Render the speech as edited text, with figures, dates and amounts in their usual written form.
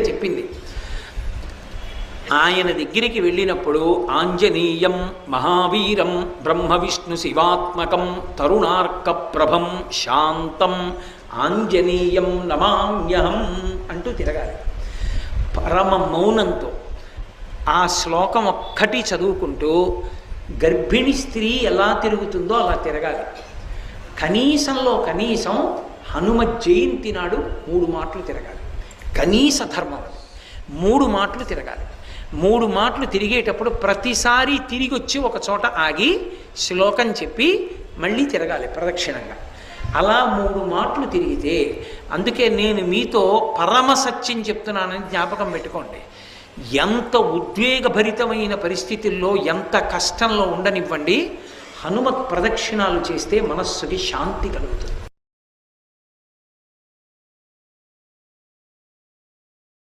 చెప్పింది. ఆయన దగ్గరికి వెళ్ళినప్పుడు ఆంజనేయం మహావీరం బ్రహ్మ విష్ణు శివాత్మకం తరుణార్క ప్రభం శాంతం ఆంజనేయం నమామ్యహం అంటూ తిరగాలి పరమ మౌనంతో. ఆ శ్లోకం ఒక్కటి చదువుకుంటూ గర్భిణి స్త్రీ ఎలా తిరుగుతుందో అలా తిరగాలి. కనీసంలో కనీసం హనుమ జయంతి నాడు 3 మాటలు తిరగాలి. కనీస ధర్మం అది. 3 మాటలు తిరగాలి. 3 మాటలు తిరిగేటప్పుడు ప్రతిసారి తిరిగి వచ్చి ఒక చోట ఆగి శ్లోకం చెప్పి మళ్ళీ తిరగాలి ప్రదక్షిణంగా. అలా 3 మాటలు తిరిగితే, అందుకే నేను మీతో పరమ సత్యం చెప్తున్నానని జ్ఞాపకం పెట్టుకోండి. ఎంత ఉద్వేగభరితమైన పరిస్థితుల్లో, ఎంత కష్టంలో ఉండనివ్వండి, హనుమత్ ప్రదక్షిణాలు చేస్తే మనస్సుకి శాంతి కలుగుతుంది.